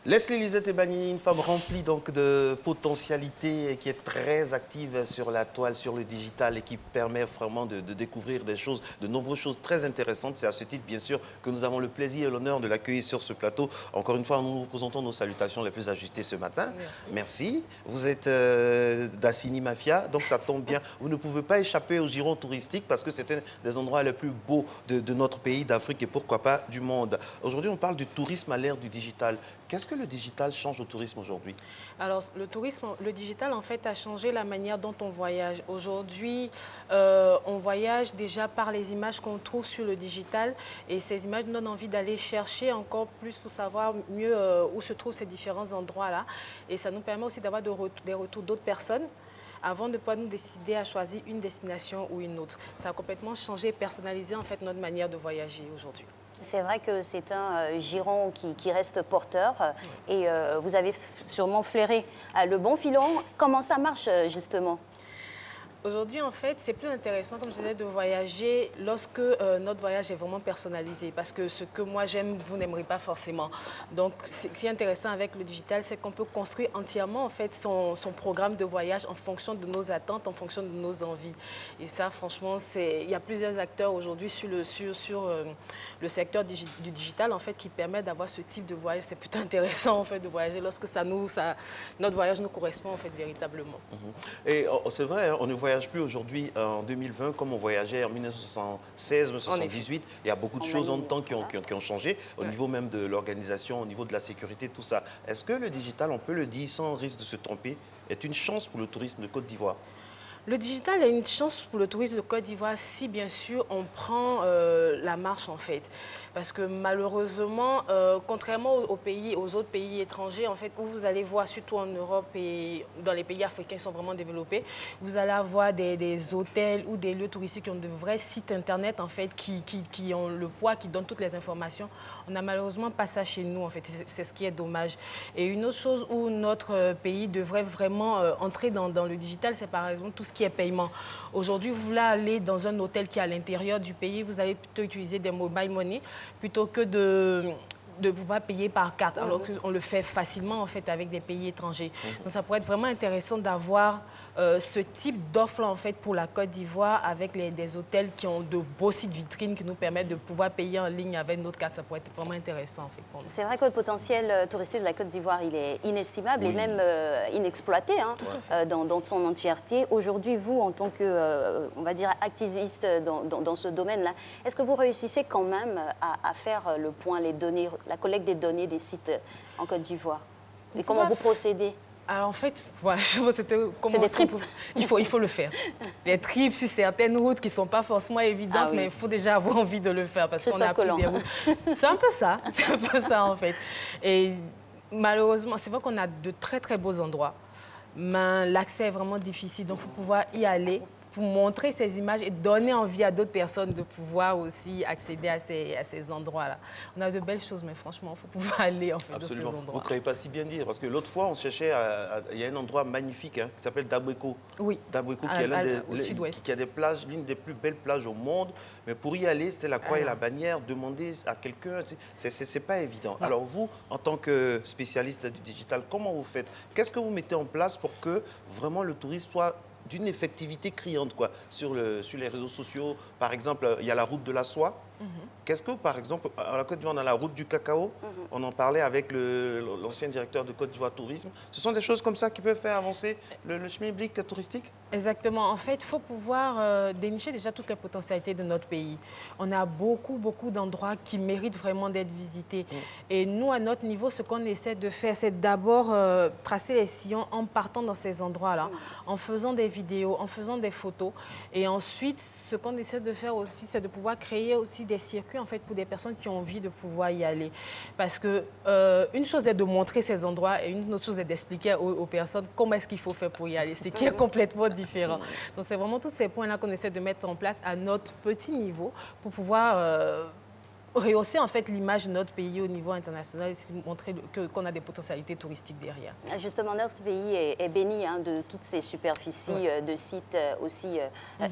Leslie Lisette Ebani, une femme remplie donc de potentialité et qui est très active sur la toile, sur le digital et qui permet vraiment de découvrir des choses, de nombreuses choses très intéressantes. C'est à ce titre, bien sûr, que nous avons le plaisir et l'honneur de l'accueillir sur ce plateau. Encore une fois, nous vous présentons nos salutations les plus ajustées ce matin. Merci. Vous êtes d'Assini Mafia, donc ça tombe bien. Vous ne pouvez pas échapper au giron touristique parce que c'est un des endroits les plus beaux de notre pays, d'Afrique et pourquoi pas du monde. Aujourd'hui, on parle du tourisme à l'ère du digital. Qu'est-ce que le digital change au tourisme aujourd'hui? Alors, le digital, en fait, a changé la manière dont on voyage. Aujourd'hui, on voyage déjà par les images qu'on trouve sur le digital et ces images nous donnent envie d'aller chercher encore plus pour savoir mieux où se trouvent ces différents endroits-là. Et ça nous permet aussi d'avoir des retours d'autres personnes avant de pouvoir nous décider à choisir une destination ou une autre. Ça a complètement changé et personnalisé, en fait, notre manière de voyager aujourd'hui. C'est vrai que c'est un giron qui reste porteur et vous avez sûrement flairé le bon filon. Comment ça marche justement? Aujourd'hui, en fait, c'est plus intéressant, comme je disais, de voyager lorsque notre voyage est vraiment personnalisé. Parce que ce que moi j'aime, vous n'aimerez pas forcément. Donc, ce qui est intéressant avec le digital, c'est qu'on peut construire entièrement en fait, son programme de voyage en fonction de nos attentes, en fonction de nos envies. Et ça, franchement, il y a plusieurs acteurs aujourd'hui sur le secteur du digital en fait, qui permettent d'avoir ce type de voyage. C'est plutôt intéressant en fait, de voyager lorsque notre voyage nous correspond en fait, véritablement. Et c'est vrai, on ne voyage plus aujourd'hui en 2020 comme on voyageait en 1976, 1978. Il y a beaucoup de choses en temps qui ont changé au niveau même de l'organisation, au niveau de la sécurité, tout ça. Est-ce que le digital, on peut le dire sans risque de se tromper, est une chance pour le tourisme de Côte d'Ivoire? Le digital est une chance pour le tourisme de Côte d'Ivoire si, bien sûr, on prend la marche, en fait. Parce que malheureusement, contrairement aux autres pays étrangers, en fait, où vous allez voir, surtout en Europe et dans les pays africains qui sont vraiment développés, vous allez avoir des hôtels ou des lieux touristiques qui ont de vrais sites Internet, en fait, qui ont le poids, qui donnent toutes les informations. On n'a malheureusement pas ça chez nous, en fait. C'est ce qui est dommage. Et une autre chose où notre pays devrait vraiment entrer dans le digital, c'est par exemple tout ce qui est paiement. Aujourd'hui, vous voulez aller dans un hôtel qui est à l'intérieur du pays, vous allez plutôt utiliser des mobile money plutôt que de pouvoir payer par carte, alors qu'on le fait facilement en fait avec des pays étrangers. Donc ça pourrait être vraiment intéressant d'avoir ce type d'offre en fait pour la Côte d'Ivoire avec des hôtels qui ont de beaux sites vitrines qui nous permettent de pouvoir payer en ligne avec notre carte. Ça pourrait être vraiment intéressant en fait pour nous. C'est vrai que le potentiel touristique de la Côte d'Ivoire, il est inestimable et même inexploité dans son entièreté. Aujourd'hui, vous, en tant que, on va dire, activiste dans ce domaine-là, est-ce que vous réussissez quand même à faire le point, les données, la collecte des données des sites en Côte d'Ivoire? Et comment vous procédez? Alors en fait, voilà, c'est des trips. Il faut le faire. Les trips sur certaines routes qui ne sont pas forcément évidentes, mais il faut déjà avoir envie de le faire parce qu'on a pris des routes. C'est un peu ça en fait. Et malheureusement, c'est vrai qu'on a de très très beaux endroits, mais l'accès est vraiment difficile, donc il faut pouvoir y aller pour montrer ces images et donner envie à d'autres personnes de pouvoir aussi accéder à ces endroits-là. On a de belles choses, mais franchement, il faut pouvoir aller en fait, dans ces endroits. Vous ne croyez pas si bien dire, parce que l'autre fois, on cherchait, il y a un endroit magnifique qui s'appelle Dabweko. Oui, Dabweko, au sud-ouest. Qui a des plages, l'une des plus belles plages au monde. Mais pour y aller, c'était la croix et la bannière, demander à quelqu'un, c'est pas évident. Alors vous, en tant que spécialiste du digital, comment vous faites? Qu'est-ce que vous mettez en place pour que vraiment le tourisme soit d'une effectivité criante quoi, sur les réseaux sociaux? Par exemple, il y a la route de la soie. Qu'est-ce que, par exemple, à la Côte d'Ivoire, on a la route du cacao. On en parlait avec l'ancien directeur de Côte d'Ivoire Tourisme. Ce sont des choses comme ça qui peuvent faire avancer le schmilblick touristique? Exactement. En fait, il faut pouvoir dénicher déjà toutes les potentialités de notre pays. On a beaucoup d'endroits qui méritent vraiment d'être visités. Et nous, à notre niveau, ce qu'on essaie de faire, c'est d'abord tracer les sillons en partant dans ces endroits-là, en faisant des vidéos, en faisant des photos. Et ensuite, ce qu'on essaie de faire aussi, c'est de pouvoir créer aussi des circuits en fait, pour des personnes qui ont envie de pouvoir y aller. Parce que une chose est de montrer ces endroits et une autre chose est d'expliquer aux personnes comment est-ce qu'il faut faire pour y aller. Ce qui est complètement différent. Donc c'est vraiment tous ces points-là qu'on essaie de mettre en place à notre petit niveau pour pouvoir rehausser en fait l'image de notre pays au niveau international et montrer qu'on a des potentialités touristiques derrière. Justement, notre pays est béni de toutes ces superficies de sites aussi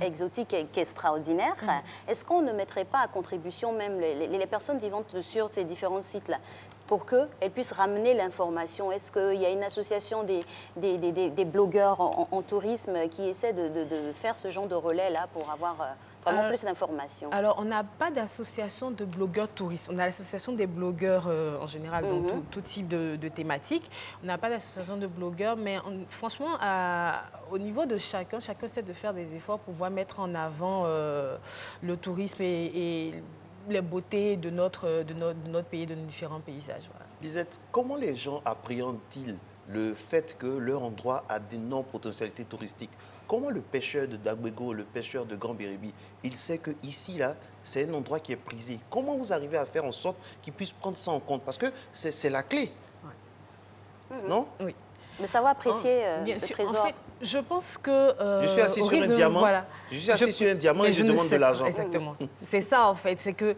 exotiques et extraordinaires. Est-ce qu'on ne mettrait pas à contribution même les personnes vivant sur ces différents sites-là pour qu'elles puissent ramener l'information? Est-ce qu'il y a une association des blogueurs en tourisme qui essaie de faire ce genre de relais-là pour avoir vraiment plus d'informations? Alors, on n'a pas d'association de blogueurs touristes. On a l'association des blogueurs en général, donc tout type de thématiques. On n'a pas d'association de blogueurs, mais franchement, au niveau de chacun essaie de faire des efforts pour pouvoir mettre en avant le tourisme et les beautés de notre pays, de nos différents paysages. Voilà. Lisette, comment les gens appréhendent-ils le fait que leur endroit a d'énormes potentialités touristiques? Comment le pêcheur de Dagbego, le pêcheur de Grand Bérébi, il sait que ici, là, c'est un endroit qui est prisé? Comment vous arrivez à faire en sorte qu'il puisse prendre ça en compte? Parce que c'est la clé, non? Oui. De savoir apprécier bien le sûr. trésor. En fait, je pense que... je suis assis sur un diamant, voilà. je suis assis sur un diamant et je ne demande sais de l'argent. pas. Exactement. C'est ça, en fait. C'est que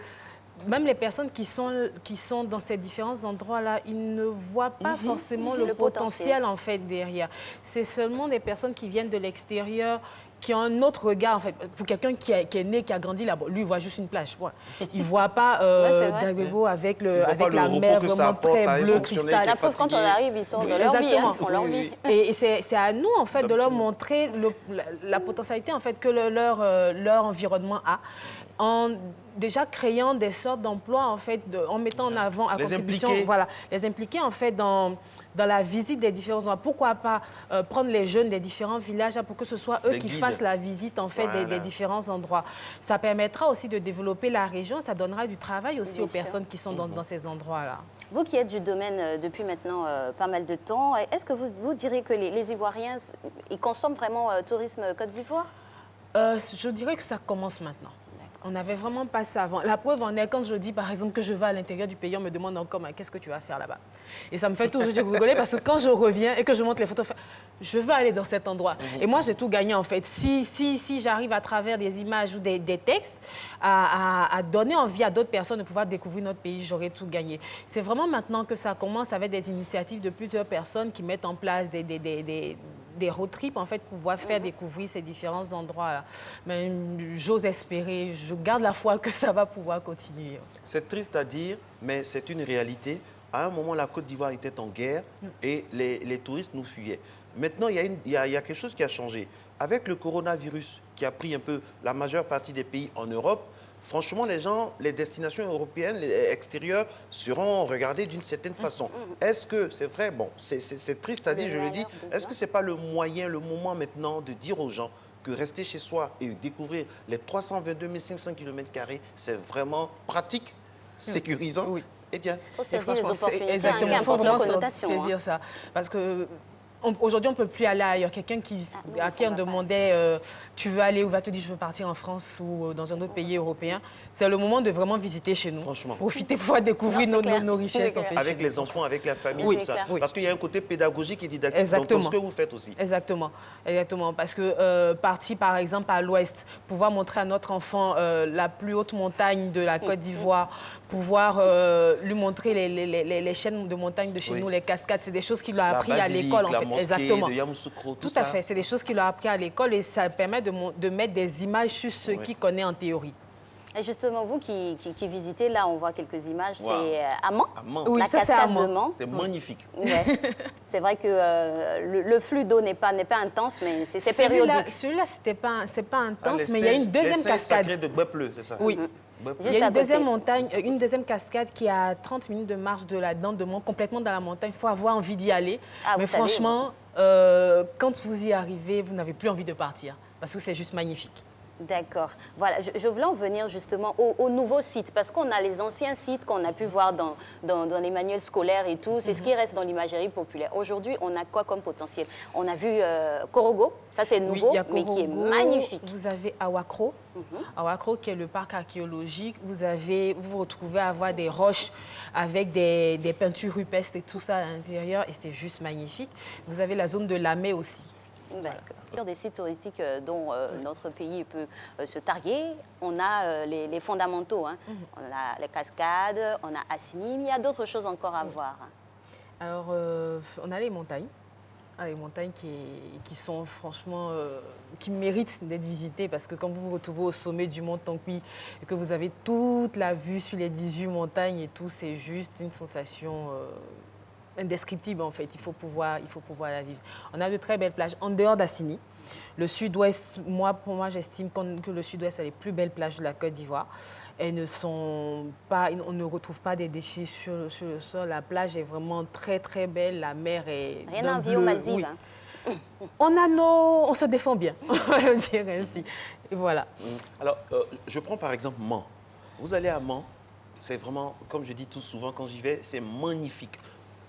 même les personnes qui sont dans ces différents endroits-là, ils ne voient pas forcément le potentiel, en fait, derrière. C'est seulement des personnes qui viennent de l'extérieur, qui ont un autre regard, en fait. Pour quelqu'un qui est né, qui a grandi là-bas, lui, il voit juste une plage. Ouais. Il ne voit pas Dagbego avec la mer vraiment très bleue, cristal. La preuve, quand on arrive, ils sont dans leur vie, ils font leur vie. Et c'est à nous, en fait, de leur montrer la potentialité, en fait, que leur environnement a, en déjà créant des sortes d'emplois, en fait, en mettant en avant à contribution, les impliquer, en fait, dans la visite des différents endroits. Pourquoi pas prendre les jeunes des différents villages pour que ce soit eux qui fassent la visite, en fait, des différents endroits. Ça permettra aussi de développer la région, ça donnera du travail aussi aux personnes qui sont dans ces endroits-là. Vous qui êtes du domaine depuis maintenant pas mal de temps, est-ce que vous direz que les Ivoiriens, ils consomment vraiment tourisme Côte d'Ivoire? Je dirais que ça commence maintenant. On n'avait vraiment pas ça avant. La preuve en est quand je dis, par exemple, que je vais à l'intérieur du pays, on me demande encore, qu'est-ce que tu vas faire là-bas? Et ça me fait toujours rigoler parce que quand je reviens et que je montre les photos, je veux aller dans cet endroit. Et moi, j'ai tout gagné, en fait. Si j'arrive à travers des images ou des textes à donner envie à d'autres personnes de pouvoir découvrir notre pays, j'aurais tout gagné. C'est vraiment maintenant que ça commence avec des initiatives de plusieurs personnes qui mettent en place des road trips, en fait, pour pouvoir faire découvrir ces différents endroits-là. Mais j'ose espérer, je garde la foi que ça va pouvoir continuer. C'est triste à dire, mais c'est une réalité. À un moment, la Côte d'Ivoire était en guerre et les touristes nous fuyaient. Maintenant, il y a quelque chose qui a changé. Avec le coronavirus qui a pris un peu la majeure partie des pays en Europe, franchement, les destinations européennes, les extérieures, seront regardées d'une certaine façon. Est-ce que, c'est vrai, bon, c'est triste à dire, je le dis, est-ce que ce n'est pas le moment maintenant de dire aux gens que rester chez soi et découvrir les 322 500 km², c'est vraiment pratique, sécurisant? Oui. Eh bien, il faut saisir les opportunités. Exactement, il faut vraiment saisir ça. Parce que aujourd'hui, on ne peut plus aller ailleurs. Quelqu'un à qui on demandait tu veux aller où, va te dire je veux partir en France ou dans un autre pays européen. C'est le moment de vraiment visiter chez nous. Franchement. Profiter pour pouvoir découvrir nos richesses. En fait, avec les enfants, avec la famille, oui, tout ça. Oui. Parce qu'il y a un côté pédagogique et didactique dans ce que vous faites aussi. Exactement. Parce que partir par exemple à l'ouest, pouvoir montrer à notre enfant la plus haute montagne de la Côte d'Ivoire, pouvoir lui montrer les chaînes de montagne de chez nous, les cascades, c'est des choses qu'il a appris à l'école. Exactement. De Yamoussoukro, tout à fait. C'est des choses qu'il a appris à l'école et ça permet de mettre des images sur ce qu'il connaît en théorie. Et justement, vous qui visitez, là, on voit quelques images. C'est à Mans, oui, la cascade de Mans. C'est magnifique. Ouais. C'est vrai que le flux d'eau n'est pas intense, mais c'est périodique. Celui-là, c'est pas intense, mais il y a une deuxième cascade. Sacré de Gbepleu, c'est ça? Oui. Il y a une deuxième cascade qui est à 30 minutes de marche de la dent de Mont, complètement dans la montagne. Il faut avoir envie d'y aller. Mais franchement, quand vous y arrivez, vous n'avez plus envie de partir parce que c'est juste magnifique. D'accord. Voilà, je voulais en venir justement aux nouveaux sites, parce qu'on a les anciens sites qu'on a pu voir dans les manuels scolaires et tout, c'est ce qui reste dans l'imagerie populaire. Aujourd'hui, on a quoi comme potentiel? On a vu Korogo, ça c'est nouveau, mais qui est magnifique. Vous avez Awakro, Awakro qui est le parc archéologique. Vous vous retrouvez à avoir des roches avec des peintures rupestres et tout ça à l'intérieur, et c'est juste magnifique. Vous avez la zone de Lamé aussi. D'accord. Des sites touristiques dont notre pays peut se targuer, on a les fondamentaux. Hein. On a les cascades, on a Assini, il y a d'autres choses encore à voir. Alors, on a les montagnes. les montagnes qui sont franchement, qui méritent d'être visitées parce que quand vous vous retrouvez au sommet du mont Tongpi et que vous avez toute la vue sur les 18 montagnes et tout, c'est juste une sensation indescriptible en fait. Il faut pouvoir la vivre. On a de très belles plages en dehors d'Assini. Le sud-ouest, pour moi, j'estime que le sud-ouest a les plus belles plages de la Côte d'Ivoire. Elles ne sont pas, on ne retrouve pas des déchets sur le sol. La plage est vraiment très très belle. La mer est rien à envier aux Maldives. Oui. Hein. On se défend bien, on va le dire ainsi. Et voilà. Alors, je prends par exemple Mans. Vous allez à Mans, c'est vraiment, comme je dis tout souvent quand j'y vais, c'est magnifique.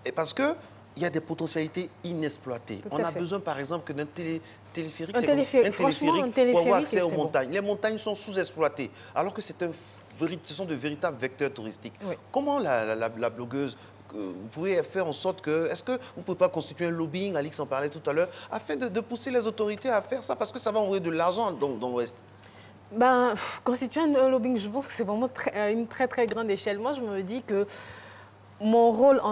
Et parce que il y a des potentialités inexploitées. On a besoin, par exemple, que d'un téléphérique, pour avoir accès aux montagnes. Les montagnes sont sous-exploitées, alors que ce sont de véritables vecteurs touristiques. Oui. Comment la blogueuse, vous pouvez faire en sorte que... Est-ce que vous ne pouvez pas constituer un lobbying, Alix en parlait tout à l'heure, afin de pousser les autorités à faire ça, parce que ça va envoyer de l'argent dans l'Ouest? Constituer un lobbying, je pense que c'est vraiment une très, très grande échelle. Moi, je me dis que mon rôle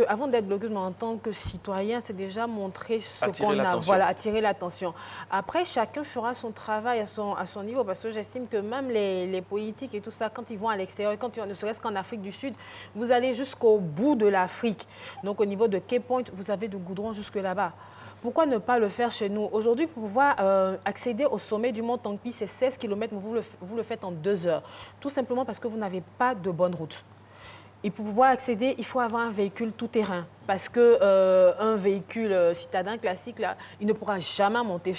avant d'être blogueuse, mais en tant que citoyen, c'est déjà montrer ce qu'on a, voilà, attirer l'attention. Après, chacun fera son travail à son niveau, parce que j'estime que même les politiques et tout ça, quand ils vont à l'extérieur, ne serait-ce qu'en Afrique du Sud, vous allez jusqu'au bout de l'Afrique. Donc au niveau de Cape Point, vous avez de goudron jusque là-bas. Pourquoi ne pas le faire chez nous? Aujourd'hui, pour pouvoir accéder au sommet du mont Tongpi, c'est 16 km, mais vous le faites en 2 heures. Tout simplement parce que vous n'avez pas de bonne route. Et pour pouvoir accéder, il faut avoir un véhicule tout-terrain. Parce qu'un véhicule citadin classique, là, il ne pourra jamais monter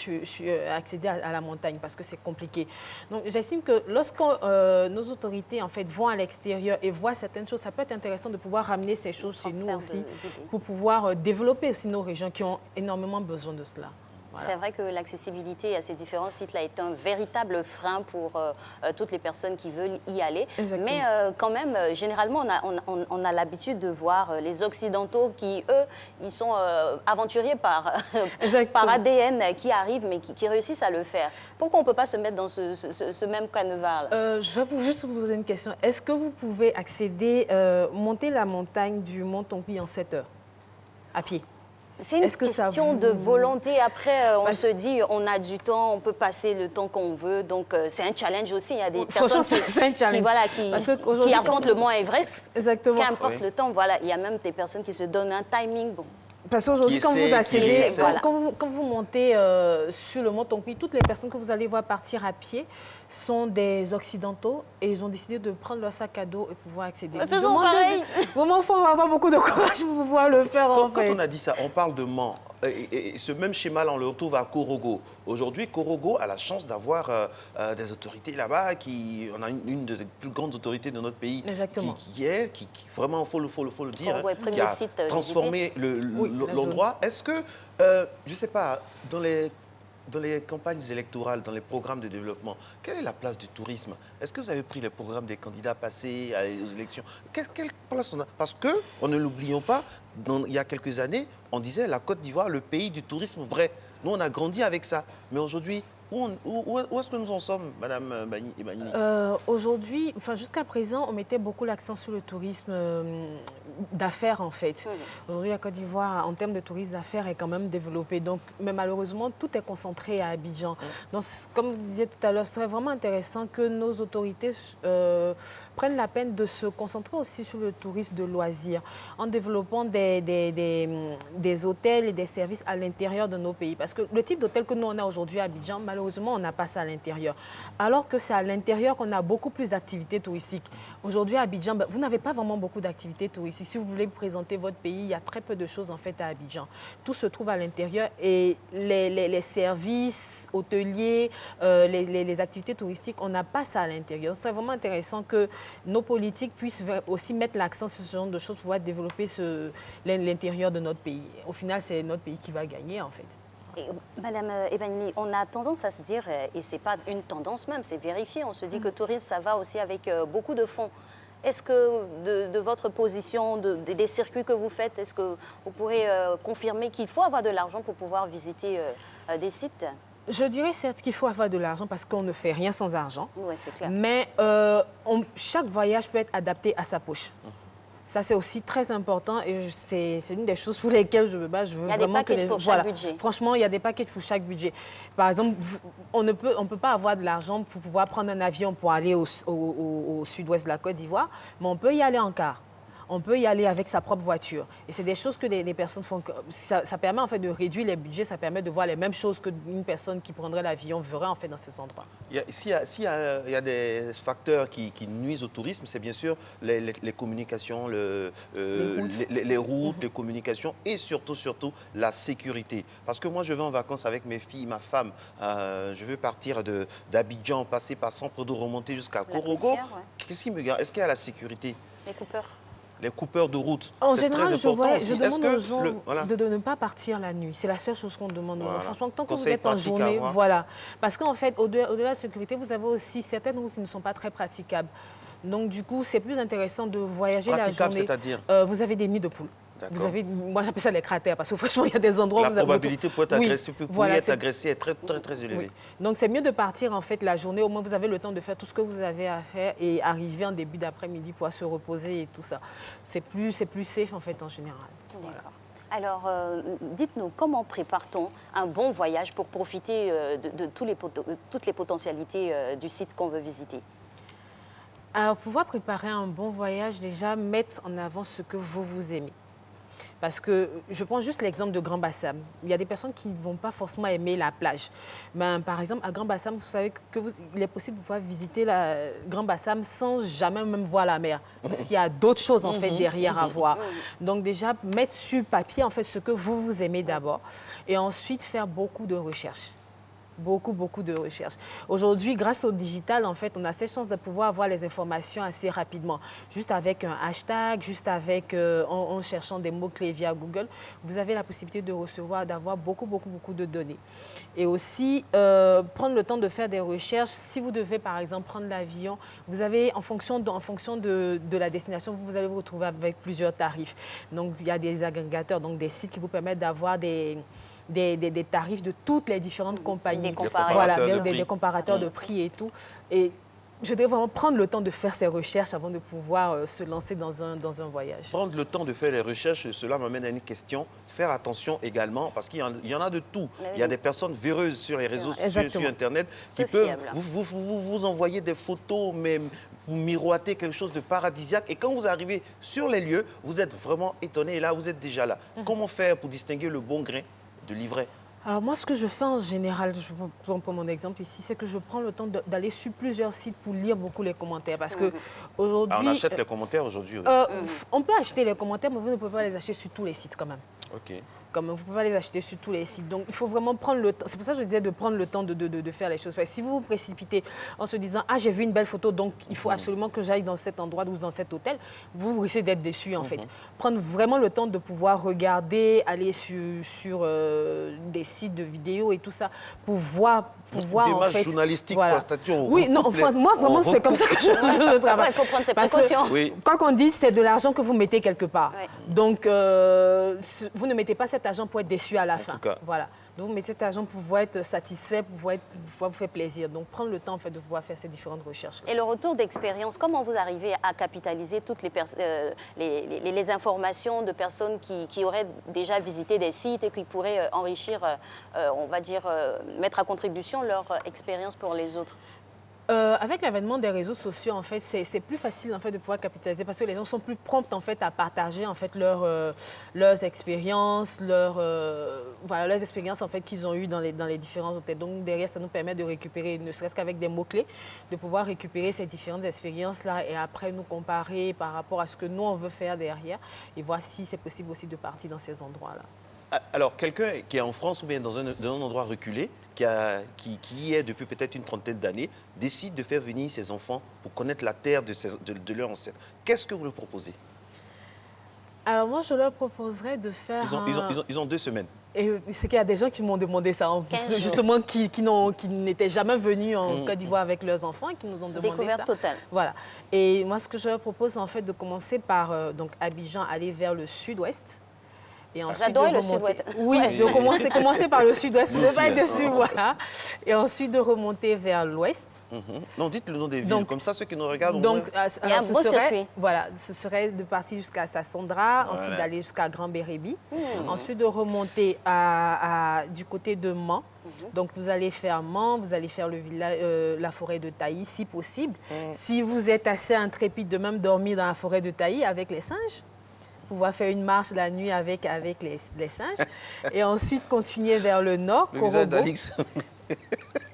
accéder à la montagne parce que c'est compliqué. Donc, j'estime que lorsque nos autorités en fait, vont à l'extérieur et voient certaines choses, ça peut être intéressant de pouvoir ramener ces choses chez nous aussi pour pouvoir développer aussi nos régions qui ont énormément besoin de cela. Voilà. C'est vrai que l'accessibilité à ces différents sites-là est un véritable frein pour toutes les personnes qui veulent y aller. Exactement. Mais quand même, généralement, on a l'habitude de voir les Occidentaux qui, eux, ils sont aventuriers par ADN, qui arrivent, mais qui réussissent à le faire. Pourquoi on ne peut pas se mettre dans ce même canevas? Je vais juste vous poser une question. Est-ce que vous pouvez accéder, monter la montagne du mont Tongpi en 7 heures, à pied? C'est une question de volonté. Après, on se dit, on a du temps, on peut passer le temps qu'on veut. Donc, c'est un challenge aussi. Il y a des personnes qui affrontent le mont Everest. Exactement. Qu'importe le temps, voilà. Il y a même des personnes qui se donnent un timing. Bon. Parce qu'aujourd'hui, quand vous accédez, quand vous montez sur le mont Tongpi, toutes les personnes que vous allez voir partir à pied sont des Occidentaux et ils ont décidé de prendre leur sac à dos et pouvoir accéder. Faisons pareil. Vraiment, il faut avoir beaucoup de courage pour pouvoir le faire. Quand on a dit ça, on parle de Mans. Et ce même schéma-là, on le retrouve à Korogo. Aujourd'hui, Korogo a la chance d'avoir des autorités là-bas. On a une des plus grandes autorités de notre pays qui vraiment, il faut le dire, qui a transformé l'endroit. Est-ce que, je ne sais pas, dans les campagnes électorales, dans les programmes de développement, quelle est la place du tourisme? Est-ce que vous avez pris les programmes des candidats passés aux élections? Quelle place on a? Parce que, on ne l'oublions pas, il y a quelques années, on disait la Côte d'Ivoire, le pays du tourisme vrai. Nous, on a grandi avec ça. Mais aujourd'hui, où est-ce que nous en sommes, Madame Ebanini? Aujourd'hui, jusqu'à présent, on mettait beaucoup l'accent sur le tourisme d'affaires, en fait. Aujourd'hui, la Côte d'Ivoire, en termes de tourisme d'affaires, est quand même développée. Donc, mais malheureusement, tout est concentré à Abidjan. Donc, comme vous disiez tout à l'heure, ce serait vraiment intéressant que nos autorités prennent la peine de se concentrer aussi sur le tourisme de loisirs, en développant des hôtels et des services à l'intérieur de nos pays. Parce que le type d'hôtel que nous, on a aujourd'hui à Abidjan, malheureusement, on n'a pas ça à l'intérieur. Alors que c'est à l'intérieur qu'on a beaucoup plus d'activités touristiques. Aujourd'hui, à Abidjan, vous n'avez pas vraiment beaucoup d'activités touristiques. Si vous voulez présenter votre pays, il y a très peu de choses en fait à Abidjan. Tout se trouve à l'intérieur et les services hôteliers, les activités touristiques, on n'a pas ça à l'intérieur. C'est vraiment intéressant que nos politiques puissent aussi mettre l'accent sur ce genre de choses pour pouvoir développer l'intérieur de notre pays. Au final, c'est notre pays qui va gagner en fait. Et, Madame Ebanini, on a tendance à se dire, et ce n'est pas une tendance même, c'est vérifié, on se dit que le tourisme, ça va aussi avec beaucoup de fonds. Est-ce que de votre position, des circuits que vous faites, est-ce que vous pourrez confirmer qu'il faut avoir de l'argent pour pouvoir visiter des sites? Je dirais certes qu'il faut avoir de l'argent parce qu'on ne fait rien sans argent. Oui, c'est clair. Mais chaque voyage peut être adapté à sa poche. Ça, c'est aussi très important et c'est une des choses pour lesquelles je me bats. Je veux il y a des vraiment packages pour chaque budget. Franchement, il y a des packages pour chaque budget. Par exemple, on ne peut pas avoir de l'argent pour pouvoir prendre un avion pour aller au sud-ouest de la Côte d'Ivoire, mais on peut y aller en car. On peut y aller avec sa propre voiture. Et c'est des choses que les personnes font. Ça permet en fait de réduire les budgets, ça permet de voir les mêmes choses qu'une personne qui prendrait l'avion verrait en fait dans ces endroits. S'il y a des facteurs qui nuisent au tourisme, c'est bien sûr les communications, les routes, les communications et surtout la sécurité. Parce que moi, je vais en vacances avec mes filles, ma femme. Je veux partir d'Abidjan, passer par Saint-Prédo, remonter jusqu'à Korogo. Ouais. Qu'est-ce qui me garde? Est-ce qu'il y a la sécurité? Les coupeurs. Les coupeurs de route, en c'est très général, important aussi. Je demande aux gens voilà. de ne pas partir la nuit. C'est la seule chose qu'on demande aux gens. Franchement, tant que vous Conseil êtes en journée, avoir. voilà. Parce qu'en fait, au-delà de la sécurité, vous avez aussi certaines routes qui ne sont pas très praticables. Donc, du coup, c'est plus intéressant de voyager la journée. C'est-à-dire vous avez des nids de poules. Vous avez, moi, j'appelle ça les cratères, parce que franchement, il y a des endroits où vous avez... La probabilité pour être agressé est très élevée. Oui. Donc, c'est mieux de partir, en fait, la journée. Au moins, vous avez le temps de faire tout ce que vous avez à faire et arriver en début d'après-midi pour se reposer et tout ça. C'est plus safe, en fait, en général. D'accord. Alors, dites-nous, comment prépare-t-on un bon voyage pour profiter de toutes les potentialités du site qu'on veut visiter? Alors, pour pouvoir préparer un bon voyage, déjà, mettre en avant ce que vous aimez. Parce que je prends juste l'exemple de Grand Bassam. Il y a des personnes qui ne vont pas forcément aimer la plage. Ben, par exemple, à Grand Bassam, vous savez qu'il est possible de pouvoir visiter Grand Bassam sans jamais même voir la mer. Parce qu'il y a d'autres choses en fait derrière à voir. Donc déjà, mettre sur papier en fait ce que vous aimez d'abord. Et ensuite, faire beaucoup de recherches. Beaucoup de recherches. Aujourd'hui, grâce au digital, en fait, on a cette chance de pouvoir avoir les informations assez rapidement. Juste avec un hashtag, juste avec, en cherchant des mots-clés via Google, vous avez la possibilité de recevoir, d'avoir beaucoup de données. Et aussi, prendre le temps de faire des recherches. Si vous devez, par exemple, prendre l'avion, vous avez, en fonction de la destination, vous allez vous retrouver avec plusieurs tarifs. Donc, il y a des agrégateurs, donc des sites qui vous permettent d'avoir des tarifs de toutes les différentes compagnies. Des comparateurs de prix et tout. Et je devrais vraiment prendre le temps de faire ces recherches avant de pouvoir se lancer dans un voyage. Prendre le temps de faire les recherches, cela m'amène à une question. Faire attention également, parce qu'il y en a de tout. Il y a des personnes véreuses sur les réseaux sociaux, sur Internet, qui peuvent vous envoyer des photos, même vous miroiter quelque chose de paradisiaque. Et quand vous arrivez sur les lieux, vous êtes vraiment étonné. Et là, vous êtes déjà là. Comment faire pour distinguer le bon grain de livret? Alors moi, ce que je fais en général, je prends pour mon exemple ici, c'est que je prends le temps d'aller sur plusieurs sites pour lire beaucoup les commentaires. Parce que aujourd'hui... on achète les commentaires aujourd'hui? On peut acheter les commentaires, mais vous ne pouvez pas les acheter sur tous les sites quand même. OK. Comme vous ne pouvez pas les acheter sur tous les sites. Donc, il faut vraiment prendre le temps. C'est pour ça que je disais de prendre le temps de faire les choses. Si vous vous précipitez en se disant « Ah, j'ai vu une belle photo, donc il faut absolument que j'aille dans cet endroit ou dans cet hôtel », vous risquez d'être déçu, en fait. Prendre vraiment le temps de pouvoir regarder, aller sur des sites de vidéos et tout ça, pour voir en fait... journalistique, voilà. Oui, non, enfin, moi, vraiment, c'est comme ça que je travaille. Il faut prendre ses précautions. Quand on dit, c'est de l'argent que vous mettez quelque part. Donc, vous ne mettez pas cet argent pour être déçu à la fin. Voilà. Donc, vous mettez cet argent pour pouvoir être satisfait, pour pouvoir vous faire plaisir. Donc, prendre le temps en fait, de pouvoir faire ces différentes recherches. Et le retour d'expérience, comment vous arrivez à capitaliser toutes les informations de personnes qui auraient déjà visité des sites et qui pourraient enrichir, on va dire, mettre à contribution leur expérience pour les autres? Avec l'avènement des réseaux sociaux, en fait, c'est plus facile en fait, de pouvoir capitaliser parce que les gens sont plus prompts en fait, à partager en fait, leurs expériences, leurs expériences en fait, qu'ils ont eues dans les différents hôtels. Donc derrière, ça nous permet de récupérer, ne serait-ce qu'avec des mots-clés, de pouvoir récupérer ces différentes expériences-là et après nous comparer par rapport à ce que nous, on veut faire derrière et voir si c'est possible aussi de partir dans ces endroits-là. Alors, quelqu'un qui est en France ou bien dans un endroit reculé, qui y est depuis peut-être une trentaine d'années, décide de faire venir ses enfants pour connaître la terre de leurs ancêtres. Qu'est-ce que vous leur proposez? Alors moi, je leur proposerais de faire... Ils ont 2 semaines. Et c'est qu'il y a des gens qui m'ont demandé ça, en plus, justement, qui n'étaient jamais venus en Côte d'Ivoire avec leurs enfants, qui nous ont demandé Découverte ça. totale. Voilà. Et moi, ce que je leur propose, en fait, de commencer par donc Abidjan, aller vers le sud-ouest. Et ensuite J'adore de le remonter- sud-ouest. Oui, de commencer par le sud-ouest, vous ne Merci, pas être hein. dessus, voilà. Et ensuite de remonter vers l'ouest. Non, dites le nom des villes, Donc- comme ça ceux qui nous regardent. Donc, Il y a un alors, ce beau serait, circuit. voilà, ce serait de partir jusqu'à Sassandra, Voilà. ensuite d'aller jusqu'à Grand Bérébi, ensuite de remonter du côté de Mans. Donc, vous allez faire Mans, vous allez faire le village, la forêt de Tailly, si possible. Si vous êtes assez intrépide de même dormir dans la forêt de Tailly avec les singes, pouvoir faire une marche la nuit avec les singes. Et ensuite, continuer vers le nord, le visage Korobo. d'Alix,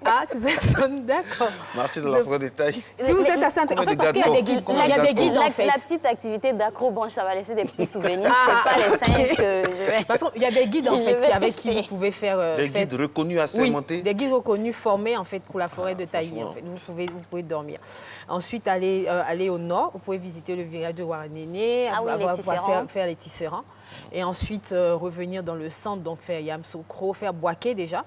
Ah, c'est ça, d'accord. marcher dans la forêt de taille. Si vous êtes assez intrépide, Combien de parce qu'il y a des gâteaux? guides, Combien il y a de des gâteaux? guides en fait. La petite activité d'accrobranche, ça va laisser des petits souvenirs. Ah, C'est pas les ok. singes que je vais... Parce qu'il y a des guides en Je fait vais avec qui tester. vous pouvez faire. Des guides reconnus à Oui, sermenter. des guides reconnus formés en fait pour la forêt de Tailly. franchement. En fait. Vous pouvez dormir. Ensuite, aller au nord, vous pouvez visiter le village de Waranene, Ah oui, les pouvoir tisserands. faire les tisserands. Et ensuite, revenir dans le centre, donc faire Yamsokro, faire Boaké déjà,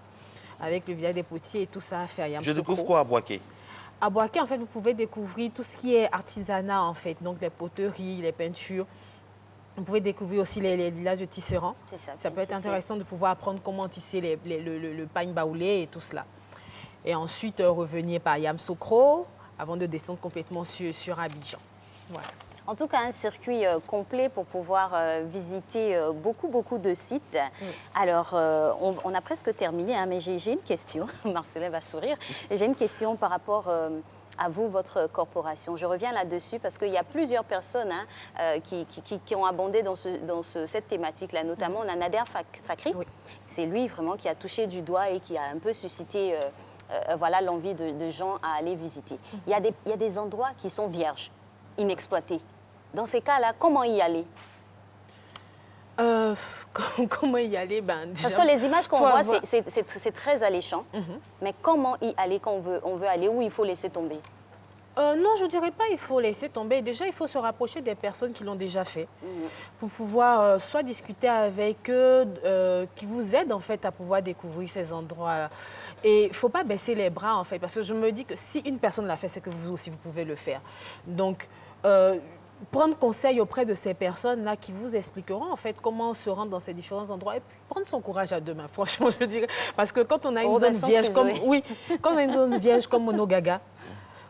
avec le village des potiers et tout ça, faire Yamsokro. Je découvre quoi à Boaké? À Boaké, en fait, vous pouvez découvrir tout ce qui est artisanat, en fait, donc les poteries, les peintures. Vous pouvez découvrir aussi les villages de tisserands. C'est ça, Ça peut être tisser. intéressant de pouvoir apprendre comment tisser le pagne baoulé et tout cela. Et ensuite, revenir par Yamsokro avant de descendre complètement sur Abidjan. Voilà. En tout cas, un circuit complet pour pouvoir visiter beaucoup de sites. Alors, on a presque terminé, hein, mais j'ai une question. Marcelin va sourire. J'ai une question par rapport à vous, votre corporation. Je reviens là-dessus parce qu'il y a plusieurs personnes qui ont abondé dans cette thématique-là. Notamment, on a Nader Fakri. Oui. C'est lui vraiment qui a touché du doigt et qui a un peu suscité voilà, l'envie de gens à aller visiter. Il y a des endroits qui sont vierges, inexploités. Dans ces cas-là, comment y aller? Comment y aller déjà, Parce que les images qu'on faut voit, avoir- c'est très alléchant. Mais comment y aller quand on veut aller, où il faut laisser tomber? Non, je ne dirais pas il faut laisser tomber. Déjà, il faut se rapprocher des personnes qui l'ont déjà fait pour pouvoir soit discuter avec eux, qui vous aident en fait à pouvoir découvrir ces endroits-là. Et il ne faut pas baisser les bras en fait, parce que je me dis que si une personne l'a fait, c'est que vous aussi, vous pouvez le faire. Donc, prendre conseil auprès de ces personnes-là qui vous expliqueront en fait comment se rendre dans ces différents endroits et puis prendre son courage à deux mains, franchement, je dirais. Parce que quand on a une zone Robinson vierge comme, Crusoe. oui, quand on a une zone vierge comme Monogaga,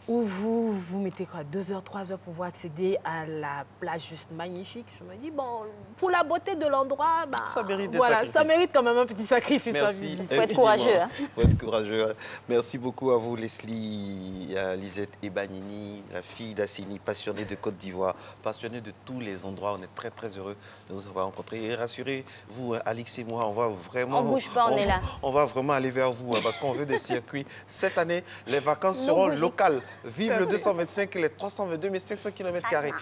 où vous mettez quoi, 2 heures, 3 heures pour pouvoir accéder à la plage juste magnifique. Je me dis, bon, pour la beauté de l'endroit, bah, Ça mérite des voilà, sacrifices. ça mérite quand même un petit sacrifice. à Merci. visiter. Faut être infiniment. courageux, hein. Faut être courageux. Merci beaucoup à vous, Leslie, à Lisette Ebanini, la fille d'Assini, passionnée de Côte d'Ivoire, passionnée de tous les endroits. On est très, très heureux de vous avoir rencontrés. Et rassurez-vous, Alix et moi, on va vraiment... On bouge pas, on est là. On va vraiment aller vers vous, hein, parce qu'on veut des circuits. Cette année, les vacances seront locales. Vive le 225 et les 322 500 km².